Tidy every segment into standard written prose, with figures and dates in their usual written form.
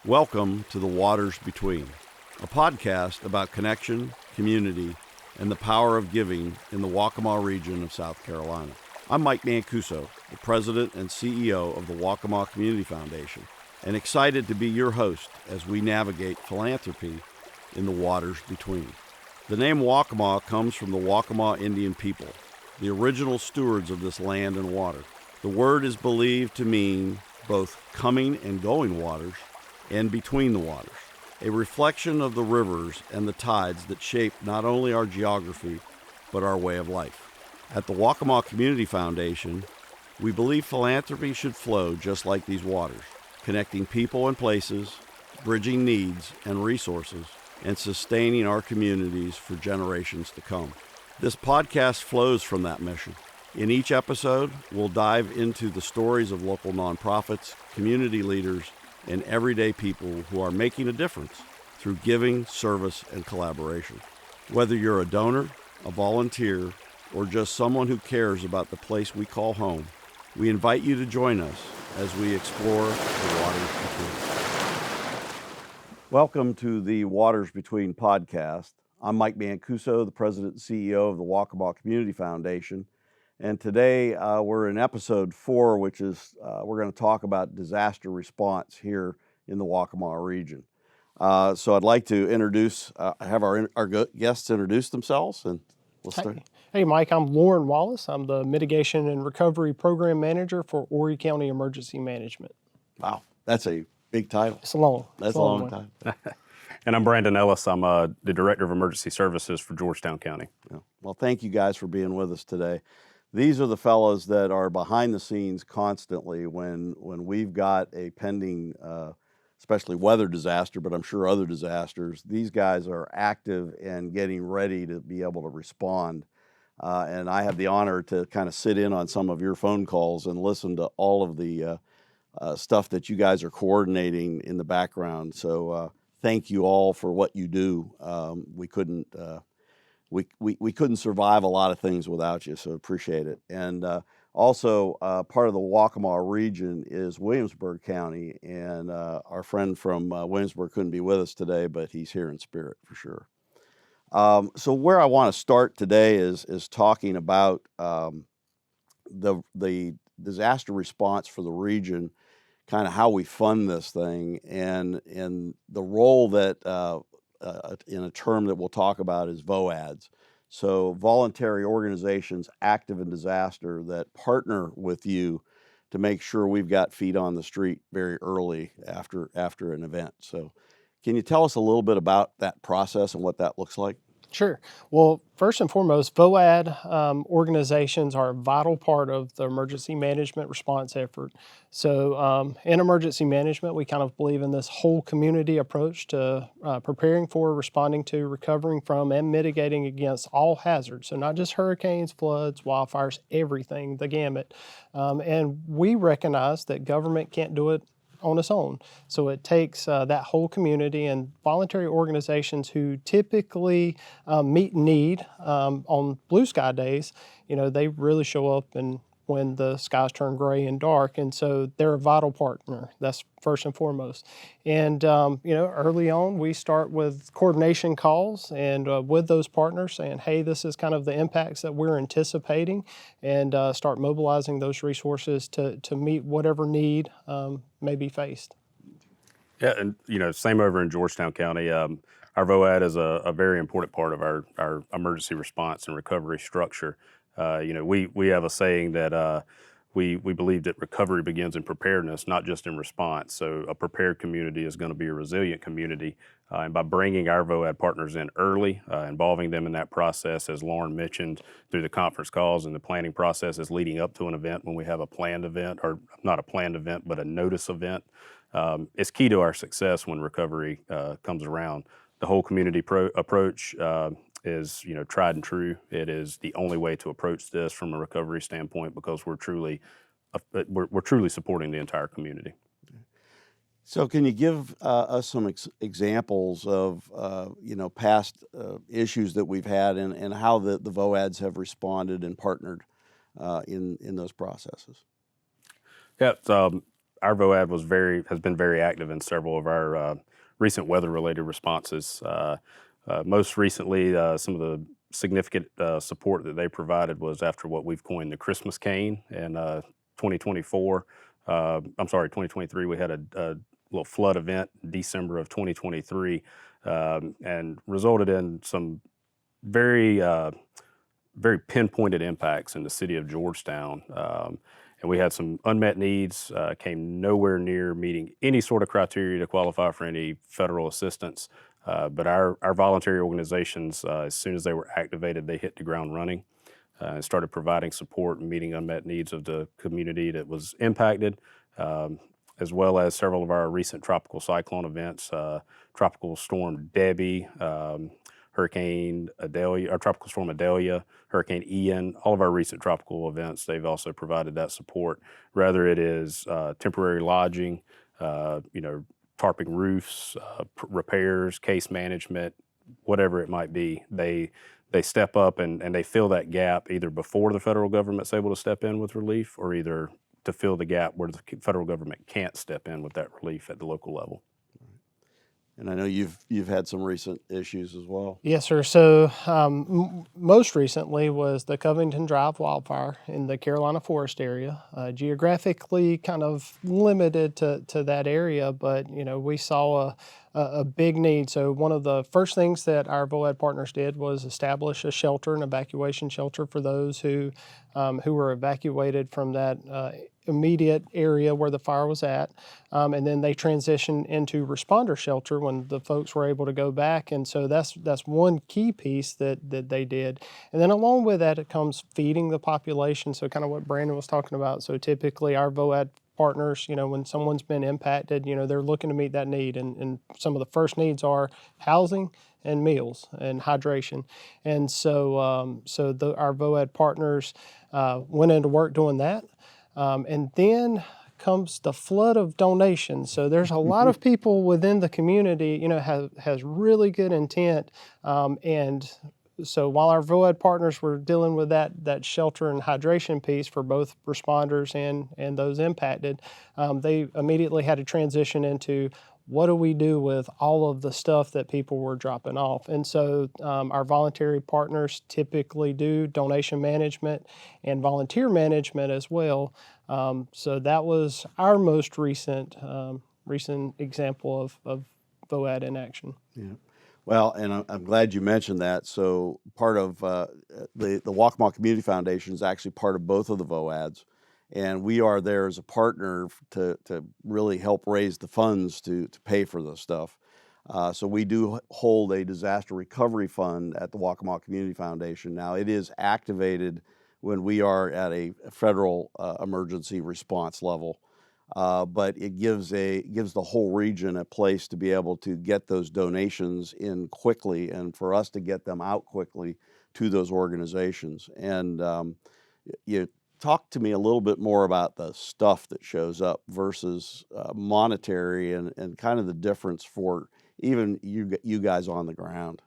Welcome to The Waters Between, a podcast about connection, community, and the power of giving in the Waccamaw region of South Carolina. I'm Mike Mancuso, the president and CEO of the Waccamaw Community Foundation, and excited to be your host as we navigate philanthropy in the waters between. The name Waccamaw comes from the Waccamaw Indian people, the original stewards of this land and water. The word is believed to mean both coming and going waters, and between the waters, a reflection of the rivers and the tides that shape not only our geography, but our way of life. At the Waccamaw Community Foundation, we believe philanthropy should flow just like these waters, connecting people and places, bridging needs and resources, and sustaining our communities for generations to come. This podcast flows from that mission. In each episode, we'll dive into the stories of local nonprofits, community leaders, and everyday people who are making a difference through giving, service, and collaboration. Whether you're a donor, a volunteer, or just someone who cares about the place we call home, we invite you to join us as we explore the waters between. Welcome to the Waters Between podcast. I'm Mike Mancuso, the president and CEO of the Waccamaw Community Foundation. And today we're in episode 4, which is we're going to talk about disaster response here in the Waccamaw region. So I'd like to have our guests introduce themselves, and we'll start. Hey, Mike, I'm Lauren Wallace. I'm the Mitigation and Recovery Program Manager for Horry County Emergency Management. Wow, that's a big title. It's a long time. And I'm Brandon Ellis. I'm the Director of Emergency Services for Georgetown County. Yeah. Well, thank you guys for being with us today. These are the fellows that are behind the scenes constantly when we've got a pending, especially weather disaster, but I'm sure other disasters. These guys are active and getting ready to be able to respond. And I have the honor to kind of sit in on some of your phone calls and listen to all of the stuff that you guys are coordinating in the background. So thank you all for what you do. We couldn't survive a lot of things without you, so appreciate it. And also, part of the Waccamaw region is Williamsburg County, and our friend from Williamsburg couldn't be with us today, but he's here in spirit for sure. So where I want to start today is talking about the disaster response for the region, kind of how we fund this thing, and the role that in a term that we'll talk about is VOADs. So voluntary organizations active in disaster that partner with you to make sure we've got feet on the street very early after an event. So can you tell us a little bit about that process and what that looks like? Sure. Well, first and foremost, VOAD organizations are a vital part of the emergency management response effort. So in emergency management, we kind of believe in this whole community approach to preparing for, responding to, recovering from, and mitigating against all hazards. So not just hurricanes, floods, wildfires, everything, the gamut. And we recognize that government can't do it on its own. So it takes that whole community and voluntary organizations who typically meet need on blue sky days. You know, they really show up and when the skies turn gray and dark, and so they're a vital partner. That's first and foremost. And early on, we start with coordination calls and with those partners saying, hey, this is kind of the impacts that we're anticipating, and start mobilizing those resources to meet whatever need may be faced. Yeah, and same over in Georgetown County. Our VOAD is a very important part of our emergency response and recovery structure. We have a saying that we believe that recovery begins in preparedness, not just in response. So a prepared community is going to be a resilient community. And by bringing our VOAD partners in early, involving them in that process, as Lauren mentioned, through the conference calls and the planning processes leading up to an event when we have a planned event, or not a planned event, but a notice event, it's key to our success when recovery comes around. The whole community approach is tried and true. It is the only way to approach this from a recovery standpoint because we're truly supporting the entire community. So can you give us some examples of past issues that we've had and how the VOADs have responded and partnered in those processes? Yeah, our VOAD has been very active in several of our recent weather-related responses. Most recently, some of the significant support that they provided was after what we've coined the Christmas cane in 2024. 2023. We had a little flood event in December of 2023, and resulted in some very very pinpointed impacts in the city of Georgetown. And we had some unmet needs, came nowhere near meeting any sort of criteria to qualify for any federal assistance. But our voluntary organizations, as soon as they were activated, they hit the ground running and started providing support and meeting unmet needs of the community that was impacted, as well as several of our recent tropical cyclone events, Tropical Storm Debbie, Hurricane Idalia, or Tropical Storm Idalia, Hurricane Ian, all of our recent tropical events, they've also provided that support. Whether it is temporary lodging, tarping roofs, repairs, case management, whatever it might be, they step up and they fill that gap either before the federal government's able to step in with relief, or either to fill the gap where the federal government can't step in with that relief at the local level. And I know you've had some recent issues as well. Yes, sir. So most recently was the Covington Drive wildfire in the Carolina Forest area. Geographically kind of limited to that area, but we saw a big need. So one of the first things that our VOAD partners did was establish a shelter, an evacuation shelter for those who were evacuated from that immediate area where the fire was at. And then they transitioned into responder shelter when the folks were able to go back. And so that's one key piece that they did. And then along with that, it comes feeding the population. So kind of what Brandon was talking about. So typically our VOAD partners, when someone's been impacted, they're looking to meet that need. And some of the first needs are housing and meals and hydration. And so our VOAD partners went into work doing that. And then comes the flood of donations. So there's a lot of people within the community, has really good intent. And so while our VOAD partners were dealing with that shelter and hydration piece for both responders and those impacted, they immediately had to transition into what do we do with all of the stuff that people were dropping off? And so our voluntary partners typically do donation management and volunteer management as well. So that was our most recent example of VOAD in action. Yeah. Well, and I'm glad you mentioned that. So part of the Waccamaw Community Foundation is actually part of both of the VOADs. And we are there as a partner to really help raise the funds to pay for this stuff. So we do hold a disaster recovery fund at the Waccamaw Community Foundation. Now it is activated when we are at a federal emergency response level, but it gives the whole region a place to be able to get those donations in quickly, and for us to get them out quickly to those organizations. And you talk to me a little bit more about the stuff that shows up versus monetary, and kind of the difference for even you guys on the ground.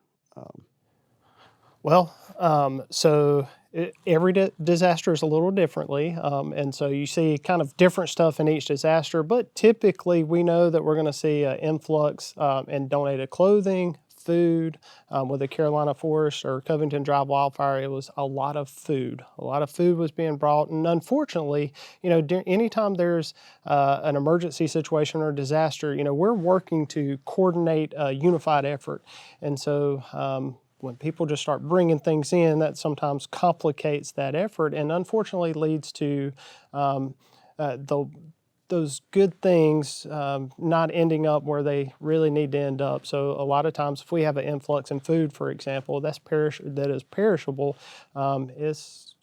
So every disaster is a little differently, and so you see kind of different stuff in each disaster, but typically we know that we're going to see an influx in donated clothing, food. With the Carolina Forest or Covington Drive wildfire, it was a lot of food. A lot of food was being brought, and unfortunately, anytime there's an emergency situation or disaster, we're working to coordinate a unified effort, and so when people just start bringing things in, that sometimes complicates that effort and unfortunately leads to those good things not ending up where they really need to end up. So a lot of times if we have an influx in food, for example, that is perishable, it's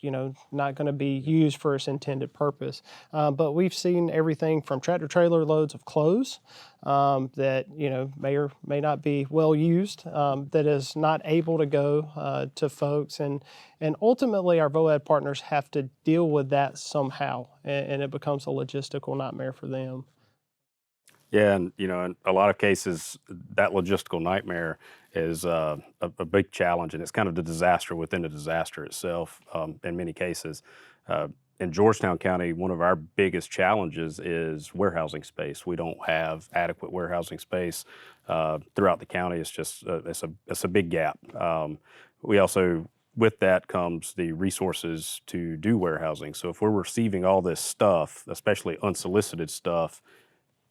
not going to be used for its intended purpose. But we've seen everything from tractor trailer loads of clothes that may or may not be well used, that is not able to go to folks, and ultimately our VOAD partners have to deal with that somehow, and it becomes a logistical nightmare for them. Yeah, and in a lot of cases, that logistical nightmare is a big challenge, and it's kind of the disaster within the disaster itself. In many cases, in Georgetown County, one of our biggest challenges is warehousing space. We don't have adequate warehousing space throughout the county. It's just it's a big gap. We also, with that comes the resources to do warehousing. So if we're receiving all this stuff, especially unsolicited stuff,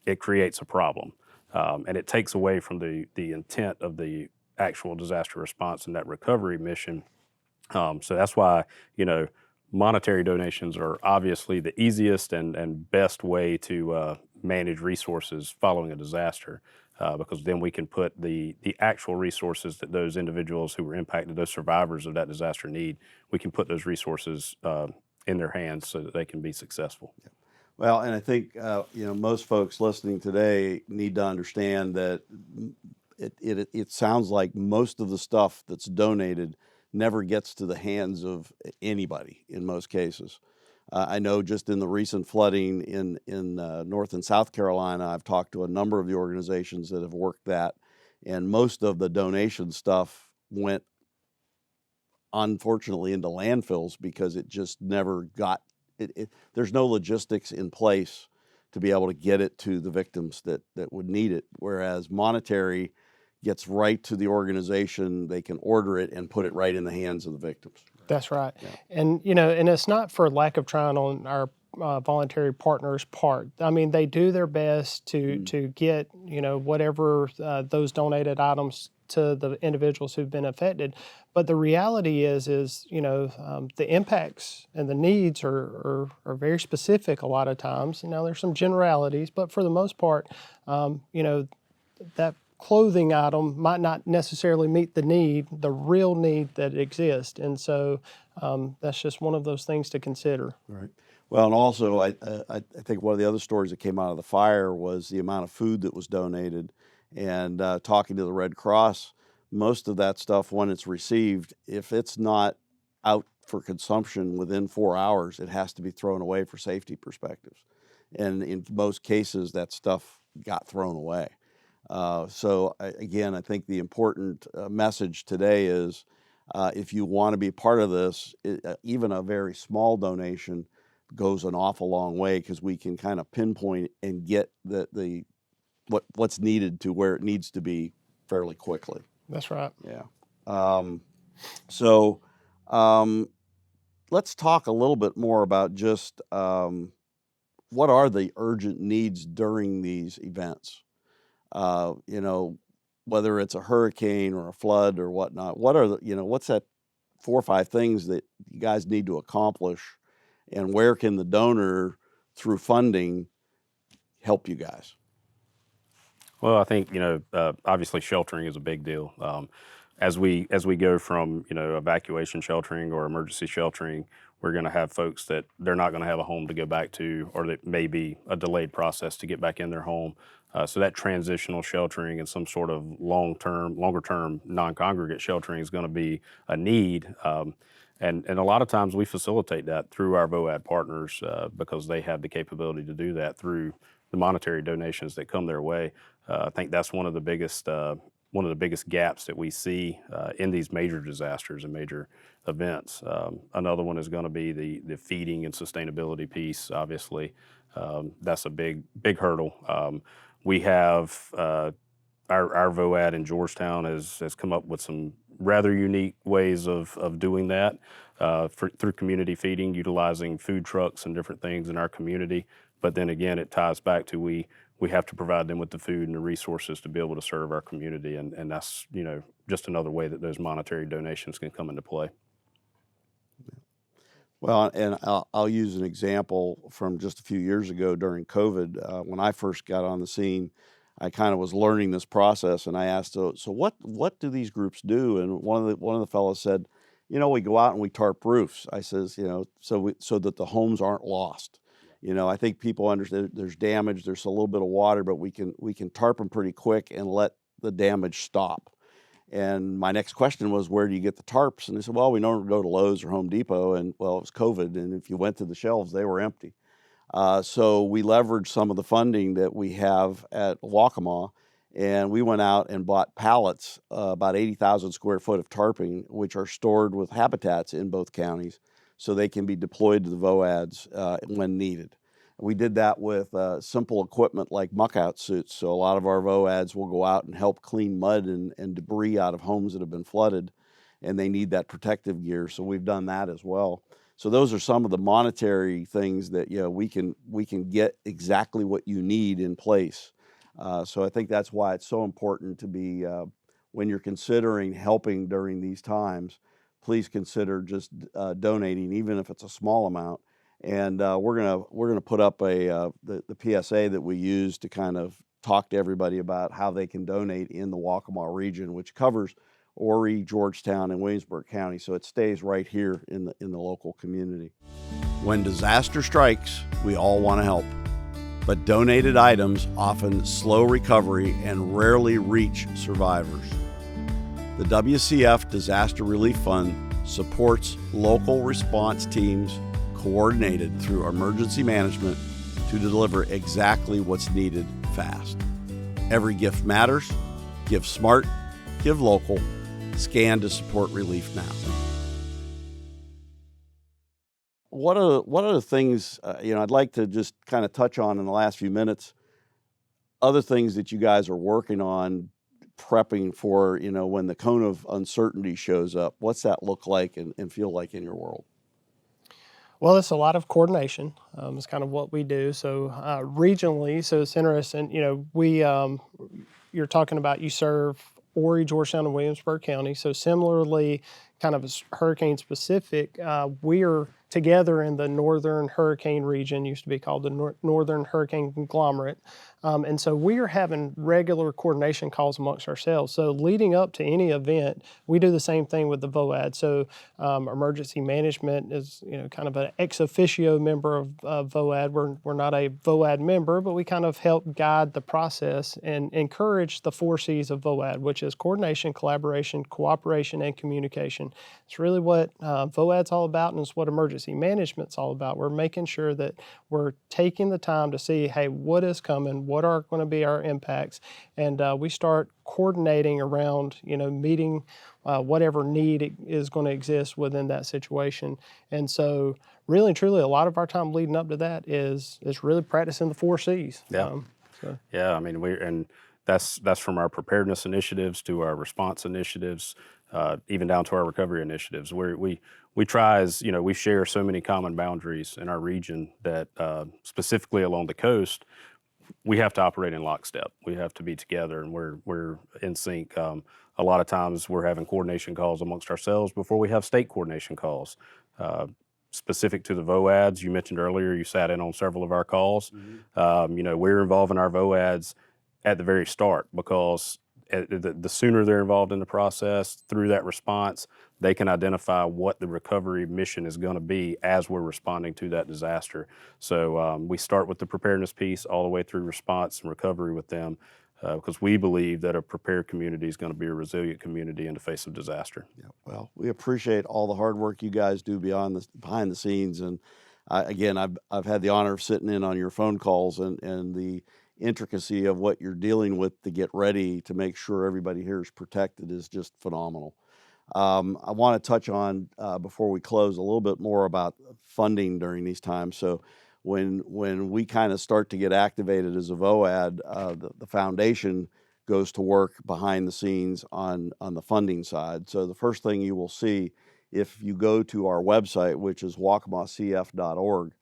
it creates a problem, and it takes away from the intent of the actual disaster response and that recovery mission. So that's why, monetary donations are obviously the easiest and best way to manage resources following a disaster, because then we can put the actual resources that those individuals who were impacted, those survivors of that disaster need, we can put those resources in their hands so that they can be successful. Well, and I think most folks listening today need to understand that it sounds like most of the stuff that's donated never gets to the hands of anybody in most cases. I know just in the recent flooding in North and South Carolina, I've talked to a number of the organizations that have worked that, and most of the donation stuff went, unfortunately, into landfills because it just never got there's no logistics in place to be able to get it to the victims that would need it, whereas monetary gets right to the organization. They can order it and put it right in the hands of the victims. That's right. Yeah. And, and it's not for lack of trying on our voluntary partners' part. I mean, they do their best to get, whatever those donated items to the individuals who've been affected. But the reality is the impacts and the needs are very specific a lot of times. There's some generalities, but for the most part, that clothing item might not necessarily meet the real need that exists. And so that's just one of those things to consider. Right. Well, and also I think one of the other stories that came out of the fire was the amount of food that was donated. And talking to the Red Cross, most of that stuff, when it's received, if it's not out for consumption within 4 hours, it has to be thrown away for safety perspectives. And in most cases, that stuff got thrown away. So again, I think the important message today is if you want to be part of this, even a very small donation goes an awful long way, because we can kind of pinpoint and get what's needed to where it needs to be fairly quickly. That's right. Yeah. So let's talk a little bit more about just what are the urgent needs during these events. Whether it's a hurricane or a flood or whatnot, what's that 4 or 5 things that you guys need to accomplish, and where can the donor, through funding, help you guys? Well, I think, obviously sheltering is a big deal. As we go from, evacuation sheltering or emergency sheltering, we're going to have folks that they're not going to have a home to go back to, or that may be a delayed process to get back in their home. So that transitional sheltering and some sort of longer term non-congregate sheltering is going to be a need. And a lot of times we facilitate that through our VOAD partners because they have the capability to do that through the monetary donations that come their way. I think that's one of the biggest gaps that we see in these major disasters and major events. Another one is going to be the feeding and sustainability piece. Obviously, that's a big hurdle. We have our VOAD in Georgetown has come up with some rather unique ways of doing that through community feeding, utilizing food trucks and different things in our community. But then again, it ties back to we have to provide them with the food and the resources to be able to serve our community, and that's just another way that those monetary donations can come into play. Well, and I'll use an example from just a few years ago during COVID. When I first got on the scene, I kind of was learning this process, and I asked, so what do these groups do? And one of the fellows said, we go out and we tarp roofs. I says, so that the homes aren't lost. I think people understand there's damage, there's a little bit of water, but we can tarp them pretty quick and let the damage stop. And my next question was, where do you get the tarps? And they said, well, we normally go to Lowe's or Home Depot, and well, it was COVID, and if you went to the shelves, they were empty. So we leveraged some of the funding that we have at Waccamaw, and we went out and bought pallets, about 80,000 square foot of tarping, which are stored with habitats in both counties, so they can be deployed to the VOADs when needed. We did that with simple equipment like muck-out suits. So a lot of our VOADs will go out and help clean mud and debris out of homes that have been flooded, and they need that protective gear. So we've done that as well. So those are some of the monetary things that we can get exactly what you need in place. So I think that's why it's so important to be when you're considering helping during these times, please consider just donating, even if it's a small amount. And we're gonna put up the PSA that we use to kind of talk to everybody about how they can donate in the Waccamaw region, which covers Horry, Georgetown, and Williamsburg County. So it stays right here in the local community. When disaster strikes, we all want to help, but donated items often slow recovery and rarely reach survivors. The WCF Disaster Relief Fund supports local response teams coordinated through emergency management to deliver exactly what's needed fast. Every gift matters. Give smart, give local. Scan to support relief now. What are the things I'd like to just kind of touch on in the last few minutes? Other things that you guys are working on, prepping for when the cone of uncertainty shows up. What's that look like and feel like in your world? Well, it's a lot of coordination. It's kind of what we do. So regionally, so it's interesting. You're talking about you serve Horry, Georgetown, and Williamsburg County. So similarly, kind of hurricane specific, we are together in the Northern Hurricane Region, used to be called the Northern Hurricane Conglomerate. And so we are having regular coordination calls amongst ourselves. So leading up to any event, we do the same thing with the VOAD. So emergency management is kind of an ex officio member of VOAD. We're not a VOAD member, but we kind of help guide the process and encourage the 4 C's of VOAD, which is coordination, collaboration, cooperation, and communication. It's really what VOAD's all about, and it's what emergency management's all about. We're making sure that we're taking the time to see, hey, what is coming, what are going to be our impacts, and we start coordinating around, meeting whatever need is going to exist within that situation. And so really and truly, a lot of our time leading up to that is really practicing the 4 C's. Yeah. Yeah, I mean, that's from our preparedness initiatives to our response initiatives, even down to our recovery initiatives. We try, as we share so many common boundaries in our region that specifically along the coast, we have to operate in lockstep. We have to be together, and we're in sync. A lot of times we're having coordination calls amongst ourselves before we have state coordination calls. Specific to the VOADs, you mentioned earlier, you sat in on several of our calls. Mm-hmm. We're involving our VOADs at the very start, because the sooner they're involved in the process through that response, they can identify what the recovery mission is going to be as we're responding to that disaster. So we start with the preparedness piece all the way through response and recovery with them, because we believe that a prepared community is going to be a resilient community in the face of disaster. Yeah, well, we appreciate all the hard work you guys do behind the scenes, and again, I've had the honor of sitting in on your phone calls and the intricacy of what you're dealing with to get ready to make sure everybody here is protected is just phenomenal. I want to touch on, before we close, a little bit more about funding during these times. So when we kind of start to get activated as a VOAD, the foundation goes to work behind the scenes on the funding side. So the first thing you will see if you go to our website, which is waccamawcf.org,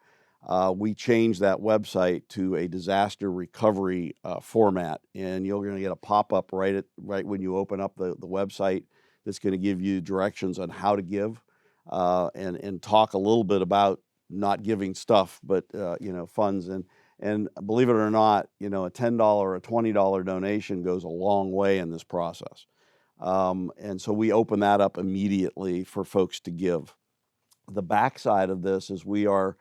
we changed that website to a disaster recovery format, and you're going to get a pop-up right when you open up the website that's going to give you directions on how to give, and talk a little bit about not giving stuff, but funds. And believe it or not, a $10 or a $20 donation goes a long way in this process. And so we open that up immediately for folks to give. The backside of this is we are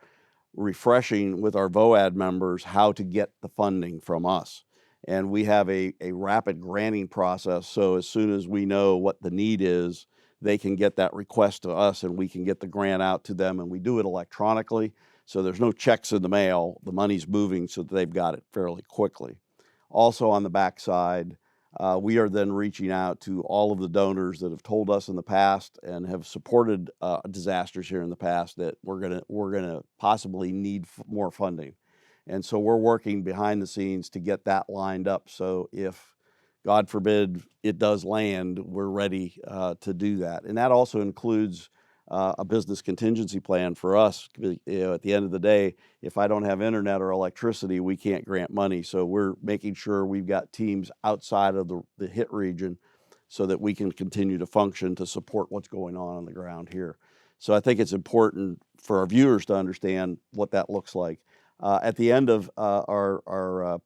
refreshing with our VOAD members how to get the funding from us. And we have a rapid granting process, so as soon as we know what the need is, they can get that request to us and we can get the grant out to them, and we do it electronically, so there's no checks in the mail. The money's moving so that they've got it fairly quickly. Also on the backside, we are then reaching out to all of the donors that have told us in the past and have supported disasters here in the past that we're gonna possibly need more funding. And so we're working behind the scenes to get that lined up. So if, God forbid, it does land, we're ready to do that. And that also includes a business contingency plan for us. You know, at the end of the day, if I don't have internet or electricity, we can't grant money. So we're making sure we've got teams outside of the hit region so that we can continue to function to support what's going on the ground here. So I think it's important for our viewers to understand what that looks like. At the end of our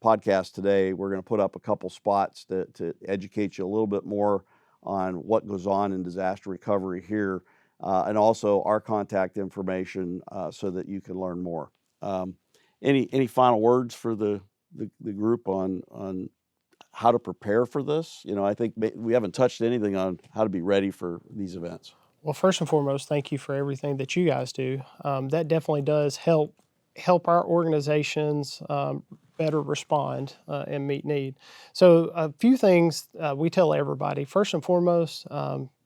podcast today, we're going to put up a couple spots to educate you a little bit more on what goes on in disaster recovery here, and also our contact information so that you can learn more. Any final words for the group on how to prepare for this? You know, I think we haven't touched anything on how to be ready for these events. Well, first and foremost, thank you for everything that you guys do. That definitely does help our organizations better respond and meet need. So a few things we tell everybody. First and foremost,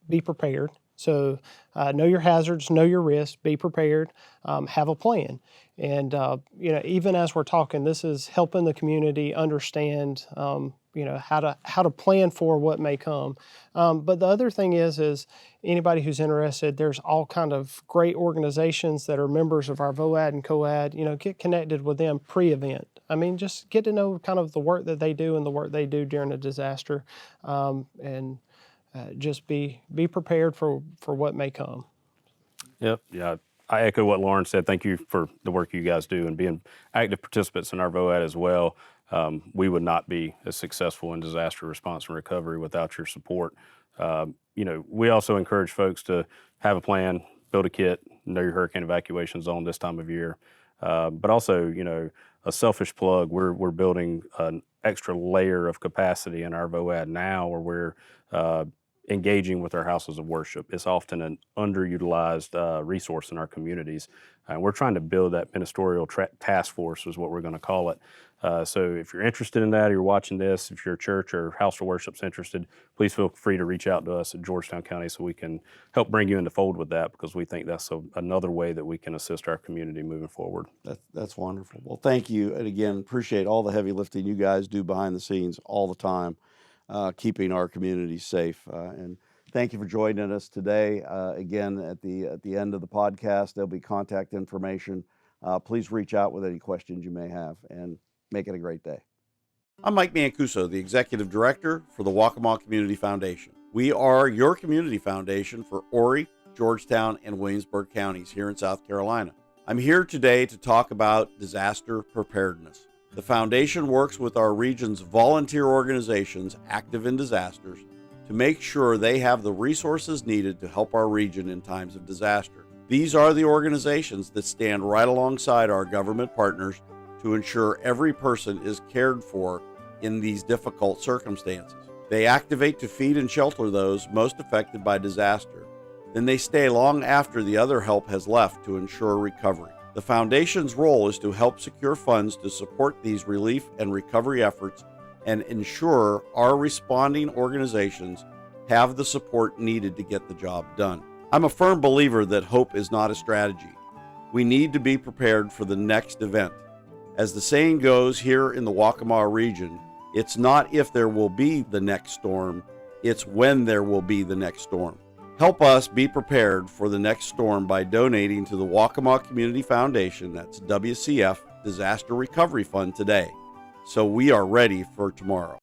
be prepared. So know your hazards, know your risks, be prepared, have a plan. And you know, even as we're talking, this is helping the community understand you know, how to plan for what may come. But the other thing is anybody who's interested, there's all kind of great organizations that are members of our VOAD and COAD. You know, get connected with them pre-event. I mean, just get to know kind of the work that they do and the work they do during a disaster, and just be prepared for what may come. Yep. Yeah. I echo what Lauren said. Thank you for the work you guys do and being active participants in our VOAD as well. We would not be as successful in disaster response and recovery without your support. You know, we also encourage folks to have a plan, build a kit, know your hurricane evacuation zone this time of year. But also, you know, a selfish plug, we're building an extra layer of capacity in our VOAD now where we're engaging with our houses of worship. It's often an underutilized resource in our communities. And we're trying to build that ministerial task force is what we're going to call it. So if you're interested in that, or you're watching this, if your church or house of worship's interested, please feel free to reach out to us at Georgetown County so we can help bring you into fold with that, because we think that's another way that we can assist our community moving forward. That's wonderful. Well, thank you. And again, appreciate all the heavy lifting you guys do behind the scenes all the time. Keeping our community safe. And thank you for joining us today. Again, at the end of the podcast, there'll be contact information. Please reach out with any questions you may have, and make it a great day. I'm Mike Mancuso, the Executive Director for the Waccamaw Community Foundation. We are your community foundation for Horry, Georgetown, and Williamsburg counties here in South Carolina. I'm here today to talk about disaster preparedness. The foundation works with our region's volunteer organizations active in disasters to make sure they have the resources needed to help our region in times of disaster. These are the organizations that stand right alongside our government partners to ensure every person is cared for in these difficult circumstances. They activate to feed and shelter those most affected by disaster. Then they stay long after the other help has left to ensure recovery. The foundation's role is to help secure funds to support these relief and recovery efforts and ensure our responding organizations have the support needed to get the job done. I'm a firm believer that hope is not a strategy. We need to be prepared for the next event. As the saying goes here in the Waccamaw region, it's not if there will be the next storm, it's when there will be the next storm. Help us be prepared for the next storm by donating to the Waccamaw Community Foundation, that's WCF, Disaster Recovery Fund today, so we are ready for tomorrow.